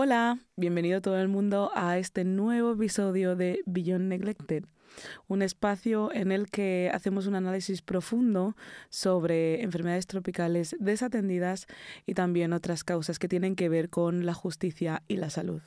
Hola, bienvenido todo el mundo a este nuevo episodio de Beyond Neglected, un espacio en el que hacemos un análisis profundo sobre enfermedades tropicales desatendidas y también otras causas que tienen que ver con la justicia y la salud.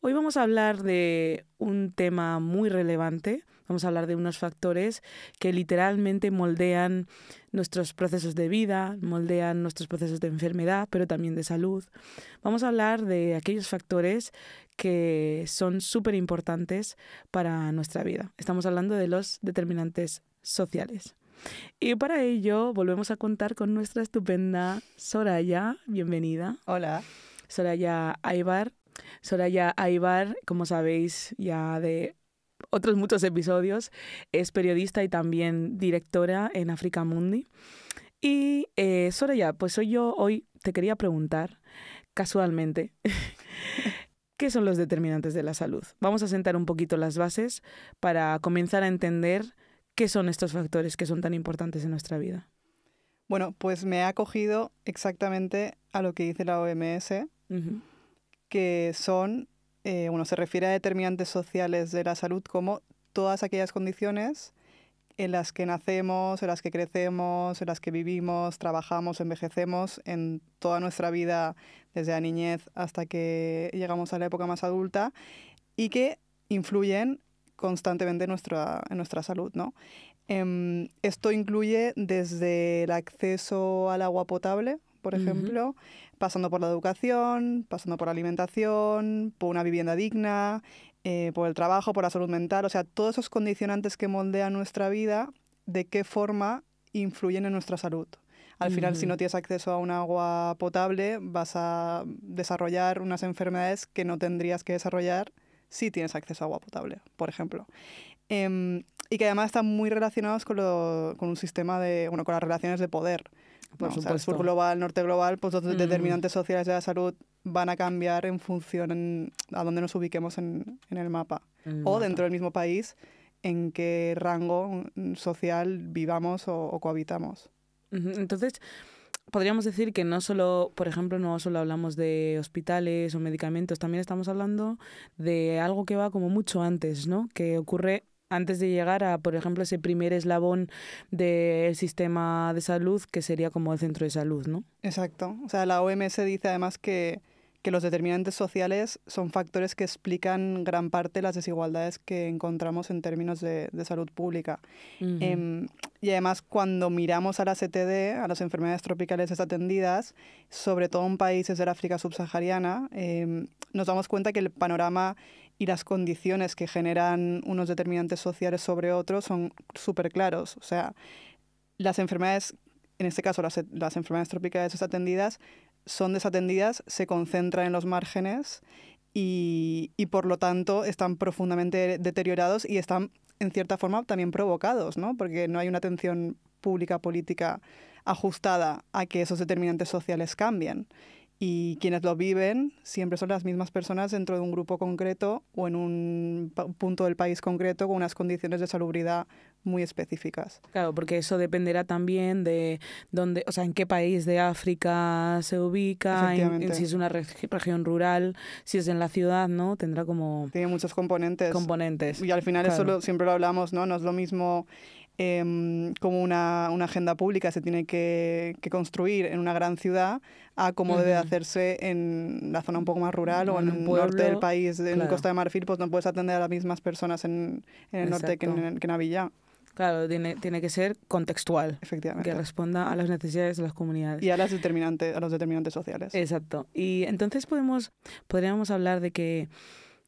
Hoy vamos a hablar de un tema muy relevante. Vamos a hablar de unos factores que literalmente moldean nuestros procesos de vida, moldean nuestros procesos de enfermedad, pero también de salud. Vamos a hablar de aquellos factores que son súper importantes para nuestra vida. Estamos hablando de los determinantes sociales. Y para ello volvemos a contar con nuestra estupenda Soraya. Bienvenida. Hola. Soraya Aybar. Soraya Aybar, como sabéis ya de otros muchos episodios, es periodista y también directora en Africa Mundi. Y Soraya, pues hoy te quería preguntar, casualmente, ¿qué son los determinantes de la salud? Vamos a sentar un poquito las bases para comenzar a entender qué son estos factores que son tan importantes en nuestra vida. Bueno, pues me ha acogido exactamente a lo que dice la OMS, que son, se refiere a determinantes sociales de la salud como todas aquellas condiciones en las que nacemos, en las que crecemos, en las que vivimos, trabajamos, envejecemos en toda nuestra vida, desde la niñez hasta que llegamos a la época más adulta, y que influyen constantemente en nuestra salud, ¿no? Esto incluye desde el acceso al agua potable, por ejemplo, pasando por la educación, pasando por la alimentación, por una vivienda digna, por el trabajo, por la salud mental. O sea, todos esos condicionantes que moldean nuestra vida, de qué forma influyen en nuestra salud. Al final, si no tienes acceso a un agua potable, vas a desarrollar unas enfermedades que no tendrías que desarrollar si tienes acceso a agua potable, por ejemplo. Y que además están muy relacionados con un sistema con las relaciones de poder. Por supuesto. O sea, el sur global, norte global, pues los determinantes sociales de la salud van a cambiar en función a dónde nos ubiquemos en el mapa. Dentro del mismo país, en qué rango social vivamos o cohabitamos. Entonces, podríamos decir que no solo hablamos de hospitales o medicamentos, también estamos hablando de algo que va como mucho antes, ¿no? Que ocurre antes de llegar a, por ejemplo, ese primer eslabón del sistema de salud, que sería como el centro de salud, ¿no? Exacto. O sea, la OMS dice además que los determinantes sociales son factores que explican gran parte de las desigualdades que encontramos en términos de salud pública. Y además, cuando miramos a las ETD, a las enfermedades tropicales desatendidas, sobre todo en países del África subsahariana, nos damos cuenta que el panorama y las condiciones que generan unos determinantes sociales sobre otros son súper claros. O sea, las enfermedades, en este caso las enfermedades tropicales desatendidas, son desatendidas, se concentran en los márgenes y por lo tanto están profundamente deteriorados y están en cierta forma también provocados, ¿no? Porque no hay una atención pública política ajustada a que esos determinantes sociales cambien. Y quienes lo viven siempre son las mismas personas dentro de un grupo concreto o en un punto del país concreto con unas condiciones de salubridad muy específicas. Claro, porque eso dependerá también de dónde, o sea, en qué país de África se ubica, en si es una región rural, si es en la ciudad, ¿no? Tendrá como... Tiene muchos componentes. Y al final eso siempre lo hablamos, ¿no? No es lo mismo como una agenda pública se tiene que construir en una gran ciudad a cómo debe hacerse en la zona un poco más rural o en el norte del país, en Costa de Marfil, pues no puedes atender a las mismas personas en el norte que en Avillá. Claro, tiene que ser contextual, efectivamente, que responda a las necesidades de las comunidades. Y a los determinantes sociales. Exacto. Y entonces podríamos hablar de que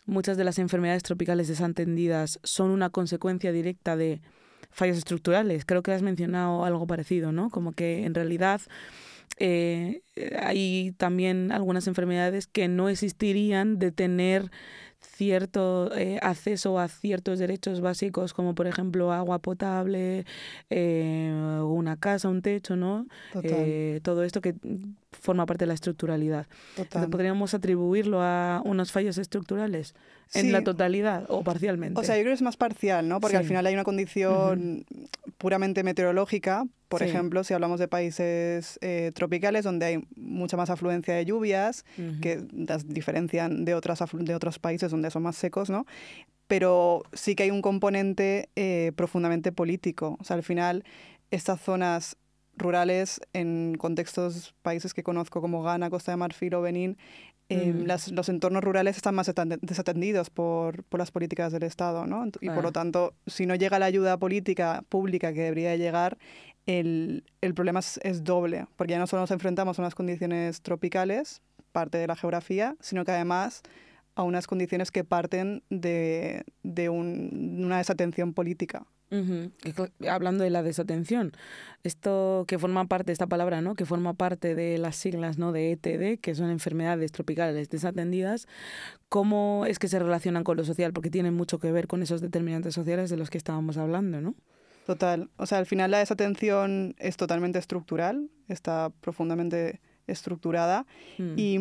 muchas de las enfermedades tropicales desatendidas son una consecuencia directa de fallos estructurales. Creo que has mencionado algo parecido, ¿no? Como que en realidad hay también algunas enfermedades que no existirían de tener cierto acceso a ciertos derechos básicos, como por ejemplo agua potable, una casa, un techo, ¿no? Todo esto que forma parte de la estructuralidad. Entonces, ¿podríamos atribuirlo a unos fallos estructurales en la totalidad o parcialmente? O sea, yo creo que es más parcial, ¿no? Porque al final hay una condición puramente meteorológica, por Sí. ejemplo, si hablamos de países tropicales donde hay mucha más afluencia de lluvias, que las diferencian de otros países donde son más secos, ¿no? Pero sí que hay un componente profundamente político. O sea, al final, estas zonas rurales, en contextos, países que conozco como Ghana, Costa de Marfil o Benín, los entornos rurales están más desatendidos por las políticas del Estado, ¿no? Y por lo tanto, si no llega la ayuda política pública que debería llegar, el problema es doble, porque ya no solo nos enfrentamos a unas condiciones tropicales, parte de la geografía, sino que además a unas condiciones que parten de una desatención política. Hablando de la desatención, esto que forma parte, esta palabra, ¿no? Que forma parte de las siglas, ¿no? De ETD, que son enfermedades tropicales desatendidas, ¿cómo es que se relacionan con lo social? Porque tienen mucho que ver con esos determinantes sociales de los que estábamos hablando, ¿no? Total. O sea, al final la desatención es totalmente estructural, está profundamente estructurada y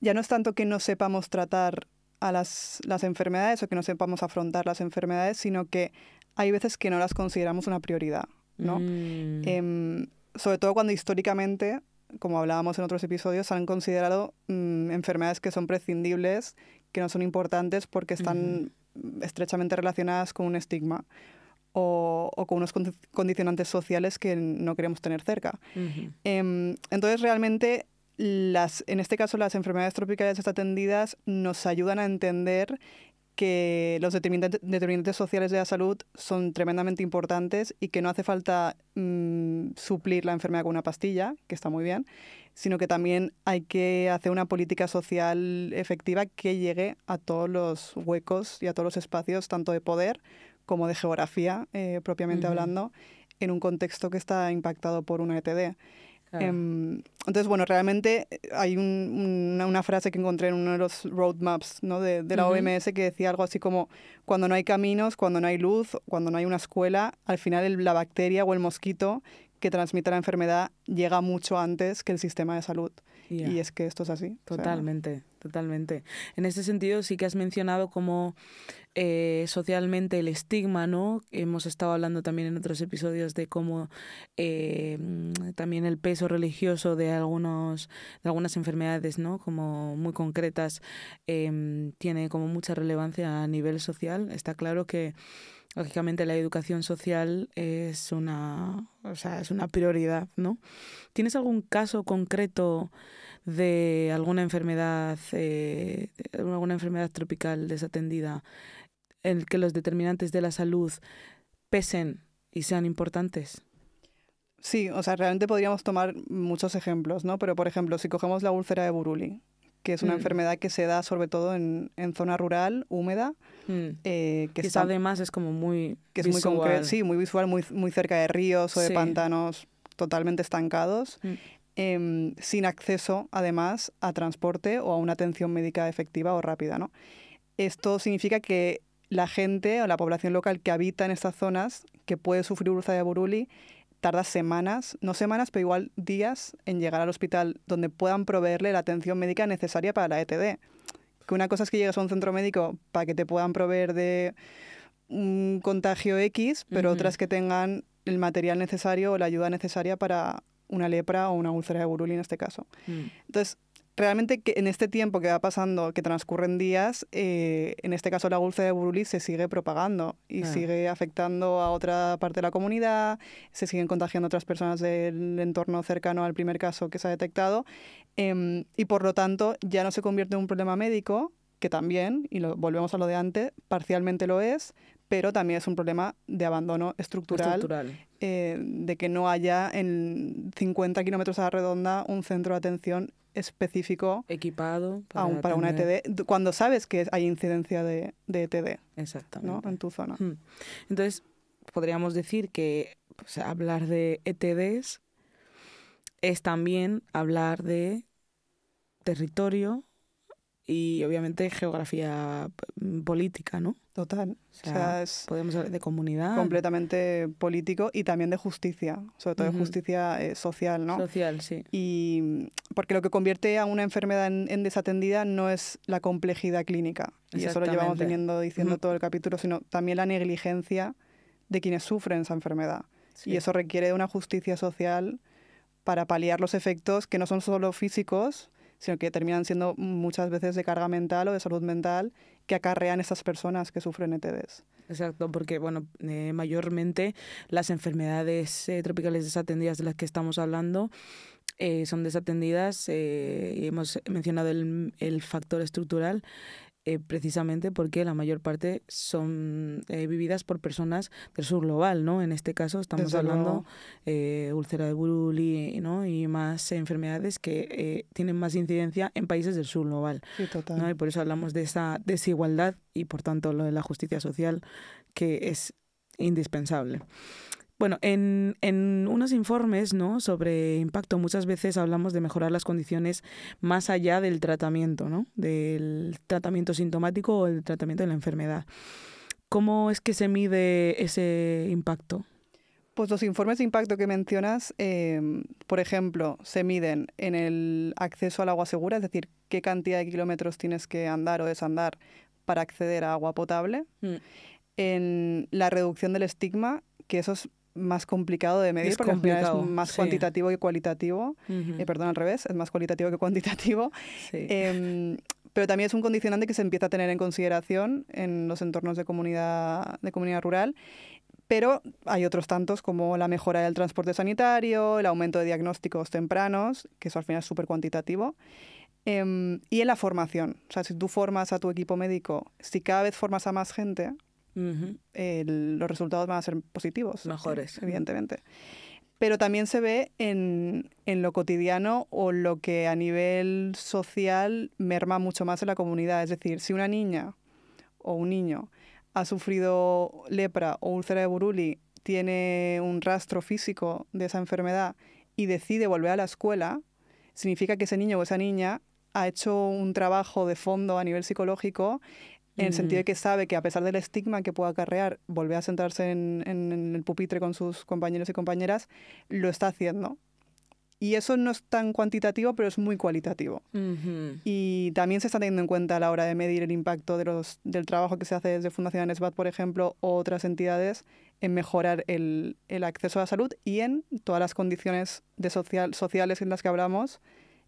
ya no es tanto que no sepamos tratar a las enfermedades o que no sepamos afrontar las enfermedades, sino que hay veces que no las consideramos una prioridad, ¿no? Sobre todo cuando históricamente, como hablábamos en otros episodios, se han considerado enfermedades que son prescindibles, que no son importantes porque están estrechamente relacionadas con un estigma o con unos condicionantes sociales que no queremos tener cerca. Entonces, realmente, en este caso, las enfermedades tropicales desatendidas nos ayudan a entender que los determinantes sociales de la salud son tremendamente importantes y que no hace falta suplir la enfermedad con una pastilla, que está muy bien, sino que también hay que hacer una política social efectiva que llegue a todos los huecos y a todos los espacios, tanto de poder como de geografía, propiamente hablando, en un contexto que está impactado por una ETD. Claro. Entonces, bueno, realmente hay una frase que encontré en uno de los roadmaps, ¿no? de la OMS, que decía algo así como: cuando no hay caminos, cuando no hay luz, cuando no hay una escuela, al final la bacteria o el mosquito que transmite la enfermedad llega mucho antes que el sistema de salud. Yeah. Y es que esto es así. Totalmente, totalmente. En este sentido sí que has mencionado como socialmente el estigma, ¿no? Hemos estado hablando también en otros episodios de cómo también el peso religioso de algunas enfermedades, ¿no? Como muy concretas, tiene como mucha relevancia a nivel social. Está claro que lógicamente la educación social es una prioridad, ¿no? ¿Tienes algún caso concreto de alguna enfermedad tropical desatendida en el que los determinantes de la salud pesen y sean importantes? Sí, o sea, realmente podríamos tomar muchos ejemplos, ¿no? Pero, por ejemplo, si cogemos la úlcera de Buruli, que es una enfermedad que se da sobre todo en zona rural, húmeda. Que además es como muy que es visual. Muy concreto, sí, muy visual, muy cerca de ríos o de pantanos totalmente estancados, sin acceso, además, a transporte o a una atención médica efectiva o rápida, ¿no? Esto significa que la gente o la población local que habita en estas zonas, que puede sufrir úlcera de Buruli, tarda semanas, no semanas, pero igual días en llegar al hospital donde puedan proveerle la atención médica necesaria para la ETD. Que una cosa es que llegues a un centro médico para que te puedan proveer de un contagio X, pero otra es que tengan el material necesario o la ayuda necesaria para una lepra o una úlcera de Buruli en este caso. Entonces, realmente que en este tiempo que va pasando, que transcurren días, en este caso la úlcera de Buruli se sigue propagando y sigue afectando a otra parte de la comunidad, se siguen contagiando otras personas del entorno cercano al primer caso que se ha detectado, y por lo tanto ya no se convierte en un problema médico, que también, y volvemos a lo de antes, parcialmente lo es, pero también es un problema de abandono estructural. De que no haya en 50 kilómetros a la redonda un centro de atención específico equipado para una ETD, cuando sabes que hay incidencia de ETD. Exactamente. ¿No? En tu zona. Entonces, podríamos decir que hablar de ETDs es también hablar de territorio y obviamente geografía política, ¿no? Total. O sea, podemos hablar de comunidad. Completamente político y también de justicia, sobre todo de justicia social, ¿no? Social, sí. Y porque lo que convierte a una enfermedad en desatendida no es la complejidad clínica, y eso lo llevamos viniendo diciendo todo el capítulo, sino también la negligencia de quienes sufren esa enfermedad. Sí. Y eso requiere de una justicia social para paliar los efectos que no son solo físicos, sino que terminan siendo muchas veces de carga mental o de salud mental que acarrean esas personas que sufren ETDs. Exacto, porque bueno, mayormente las enfermedades tropicales desatendidas de las que estamos hablando son desatendidas, y hemos mencionado el factor estructural, precisamente porque la mayor parte son vividas por personas del sur global, ¿no? En este caso estamos hablando úlcera de Buruli, ¿no? Y más enfermedades que tienen más incidencia en países del sur global. Sí, total. ¿no? Y por eso hablamos de esa desigualdad y por tanto lo de la justicia social, que es indispensable. Bueno, en unos informes, ¿no?, sobre impacto muchas veces hablamos de mejorar las condiciones más allá del tratamiento, ¿no?, del tratamiento sintomático o el tratamiento de la enfermedad. ¿Cómo es que se mide ese impacto? Pues los informes de impacto que mencionas, por ejemplo, se miden en el acceso al agua segura, es decir, qué cantidad de kilómetros tienes que andar o desandar para acceder a agua potable, en la reducción del estigma, que eso es más complicado de medir porque al final es más cuantitativo que cualitativo. Perdón, al revés, es más cualitativo que cuantitativo. Sí. Pero también es un condicionante que se empieza a tener en consideración en los entornos de comunidad rural. Pero hay otros tantos como la mejora del transporte sanitario, el aumento de diagnósticos tempranos, que eso al final es súper cuantitativo. Y en la formación. O sea, si tú formas a tu equipo médico, si cada vez formas a más gente, los resultados van a ser positivos. Mejores. Evidentemente. Pero también se ve en lo cotidiano o lo que a nivel social merma mucho más en la comunidad. Es decir, si una niña o un niño ha sufrido lepra o úlcera de Buruli, tiene un rastro físico de esa enfermedad y decide volver a la escuela, significa que ese niño o esa niña ha hecho un trabajo de fondo a nivel psicológico, en el sentido de que sabe que a pesar del estigma que pueda acarrear volver a sentarse en el pupitre con sus compañeros y compañeras, lo está haciendo. Y eso no es tan cuantitativo, pero es muy cualitativo. Y también se está teniendo en cuenta a la hora de medir el impacto del trabajo que se hace desde Fundación ANESBAT, por ejemplo, o otras entidades, en mejorar el acceso a la salud y en todas las condiciones sociales en las que hablamos,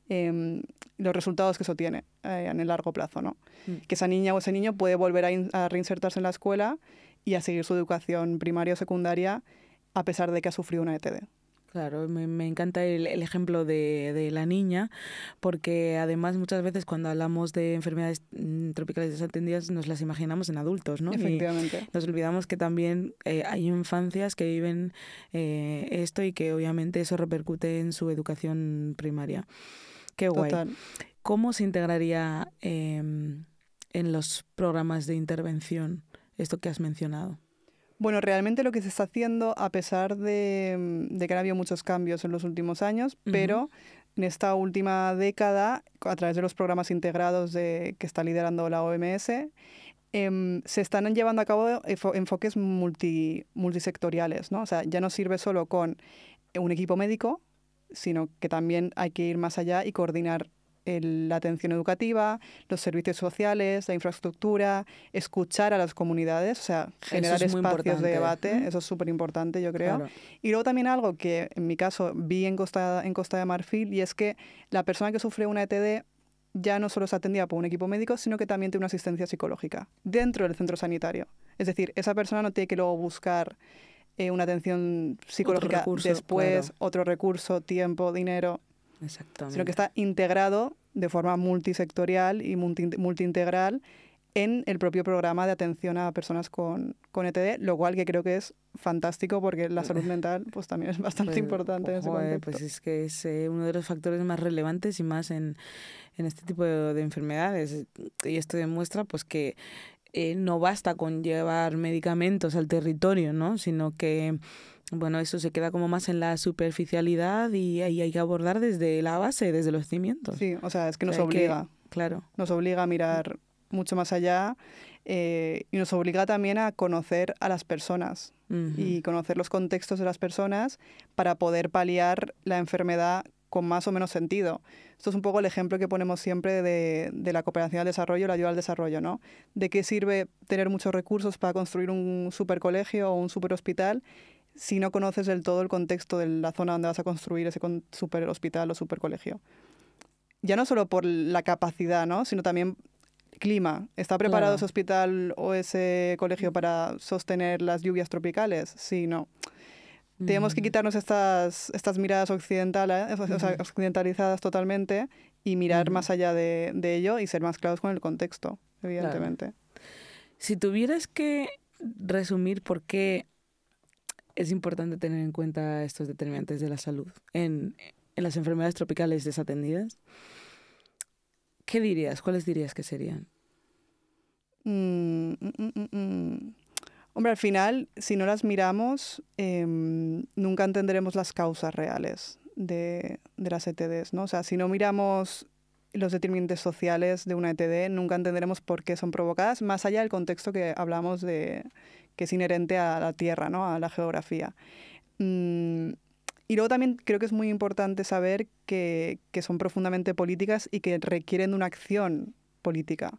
los resultados que eso tiene en el largo plazo, ¿no? Que esa niña o ese niño puede volver a reinsertarse en la escuela y a seguir su educación primaria o secundaria a pesar de que ha sufrido una ETD. Claro, me encanta el ejemplo de la niña, porque además muchas veces cuando hablamos de enfermedades tropicales desatendidas nos las imaginamos en adultos, ¿no? Efectivamente. Y nos olvidamos que también hay infancias que viven esto y que obviamente eso repercute en su educación primaria. Qué guay. Total. ¿Cómo se integraría en los programas de intervención esto que has mencionado? Bueno, realmente lo que se está haciendo, a pesar de que han habido muchos cambios en los últimos años, pero en esta última década, a través de los programas integrados que está liderando la OMS, se están llevando a cabo enfoques multisectoriales, ¿no? O sea, ya no sirve solo con un equipo médico, sino que también hay que ir más allá y coordinar la atención educativa, los servicios sociales, la infraestructura, escuchar a las comunidades, o sea, generar espacios de debate, eso es súper importante, yo creo. Claro. Y luego también algo que en mi caso vi en Costa de Marfil, y es que la persona que sufre una ETD ya no solo es atendida por un equipo médico, sino que también tiene una asistencia psicológica dentro del centro sanitario. Es decir, esa persona no tiene que luego buscar una atención psicológica después, otro recurso, tiempo, dinero. Exactamente. Sino que está integrado de forma multisectorial y multiintegral en el propio programa de atención a personas con ETD, lo cual que creo que es fantástico porque la salud mental pues también es bastante importante en ese contexto. Pues es que es uno de los factores más relevantes y más en este tipo de enfermedades. Y esto demuestra pues que no basta con llevar medicamentos al territorio, ¿no? Sino que bueno, eso se queda como más en la superficialidad y ahí hay que abordar desde la base, desde los cimientos. Sí, o sea, es que nos obliga. Claro. Nos obliga a mirar mucho más allá y nos obliga también a conocer a las personas y conocer los contextos de las personas para poder paliar la enfermedad con más o menos sentido. Esto es un poco el ejemplo que ponemos siempre de la cooperación al desarrollo, la ayuda al desarrollo, ¿no? ¿De qué sirve tener muchos recursos para construir un supercolegio o un superhospital si no conoces del todo el contexto de la zona donde vas a construir ese superhospital o supercolegio? Ya no solo por la capacidad, ¿no? Sino también clima. ¿Está preparado ese hospital o ese colegio para sostener las lluvias tropicales? Sí, no. Tenemos que quitarnos estas miradas occidentales, o sea, occidentalizadas totalmente, y mirar más allá de ello y ser más claros con el contexto, evidentemente. Claro. Si tuvieras que resumir por qué es importante tener en cuenta estos determinantes de la salud en las enfermedades tropicales desatendidas, ¿qué dirías? ¿Cuáles dirías que serían? Hombre, al final, si no las miramos, nunca entenderemos las causas reales de las ETDs, ¿no? O sea, si no miramos los determinantes sociales de una ETD, nunca entenderemos por qué son provocadas, más allá del contexto que hablamos de que es inherente a la Tierra, ¿no? A la geografía. Y luego también creo que es muy importante saber que son profundamente políticas y que requieren de una acción política.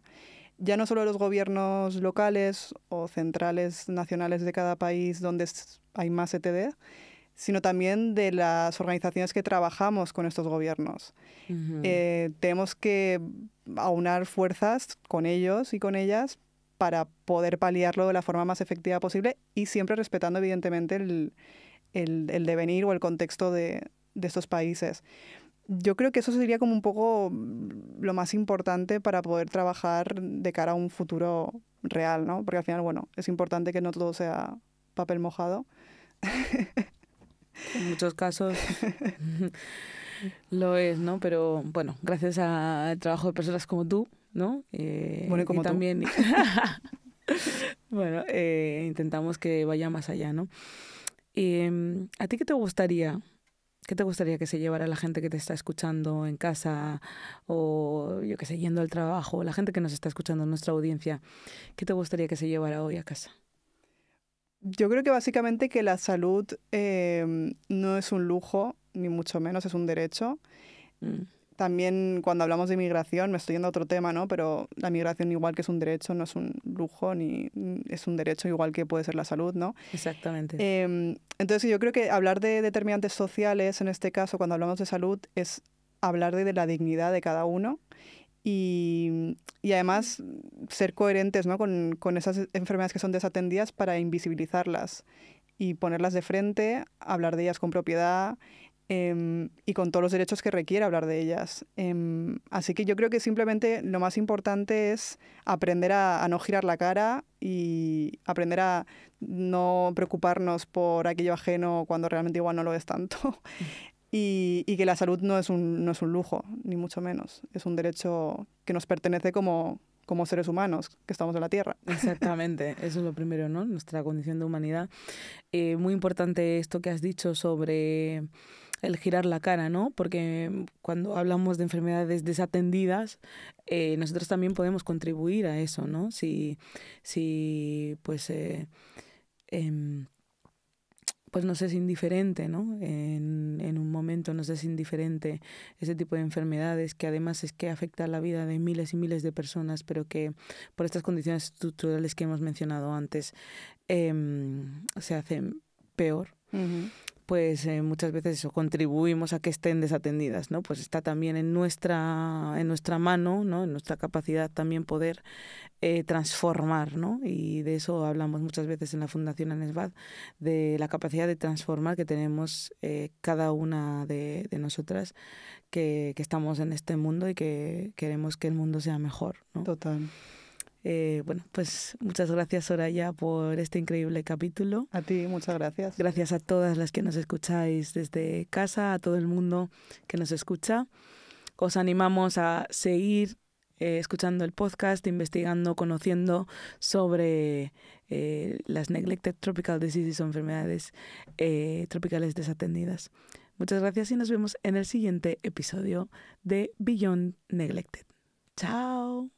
Ya no solo de los gobiernos locales o centrales nacionales de cada país donde hay más ETD, sino también de las organizaciones que trabajamos con estos gobiernos. Tenemos que aunar fuerzas con ellos y con ellas para poder paliarlo de la forma más efectiva posible y siempre respetando evidentemente el devenir o el contexto de estos países. Yo creo que eso sería como un poco lo más importante para poder trabajar de cara a un futuro real, ¿no? Porque al final, bueno, es importante que no todo sea papel mojado. En muchos casos lo es, ¿no? Pero bueno, gracias al trabajo de personas como tú, ¿no? Bueno, y como y también bueno, intentamos que vaya más allá, ¿no? ¿A ti qué te gustaría? ¿Qué te gustaría que se llevara la gente que te está escuchando en casa o, yo qué sé, yendo al trabajo, la gente que nos está escuchando en nuestra audiencia? ¿Qué te gustaría que se llevara hoy a casa? Yo creo que básicamente que la salud no es un lujo, ni mucho menos es un derecho. También cuando hablamos de migración, me estoy yendo a otro tema, ¿no? Pero la migración igual que es un derecho, no es un lujo, ni es un derecho igual que puede ser la salud, ¿no? Exactamente. Entonces yo creo que hablar de determinantes sociales, en este caso, cuando hablamos de salud, es hablar de la dignidad de cada uno y además ser coherentes, ¿no? con esas enfermedades que son desatendidas para invisibilizarlas y ponerlas de frente, hablar de ellas con propiedad, y con todos los derechos que requiere hablar de ellas. Así que yo creo que simplemente lo más importante es aprender a no girar la cara y aprender a no preocuparnos por aquello ajeno cuando realmente igual no lo es tanto. Y que la salud no es un lujo, ni mucho menos. Es un derecho que nos pertenece como seres humanos que estamos en la Tierra. Exactamente, eso es lo primero, ¿no? Nuestra condición de humanidad. Muy importante esto que has dicho sobre el girar la cara, ¿no? Porque cuando hablamos de enfermedades desatendidas, nosotros también podemos contribuir a eso, ¿no? Si pues, pues nos es indiferente, ¿no? En un momento nos es indiferente ese tipo de enfermedades que además es que afecta la vida de miles y miles de personas, pero que por estas condiciones estructurales que hemos mencionado antes se hacen peor. Pues muchas veces eso, contribuimos a que estén desatendidas, ¿no? Pues está también en nuestra mano, ¿no? En nuestra capacidad también poder transformar, ¿no? Y de eso hablamos muchas veces en la Fundación ANESBAD, de la capacidad de transformar que tenemos cada una de nosotras que estamos en este mundo y que queremos que el mundo sea mejor, ¿no? Total. Bueno, pues muchas gracias, Soraya, por este increíble capítulo. A ti, muchas gracias. Gracias a todas las que nos escucháis desde casa, a todo el mundo que nos escucha. Os animamos a seguir escuchando el podcast, investigando, conociendo sobre las Neglected Tropical Diseases o enfermedades tropicales desatendidas. Muchas gracias y nos vemos en el siguiente episodio de Beyond Neglected. ¡Chao!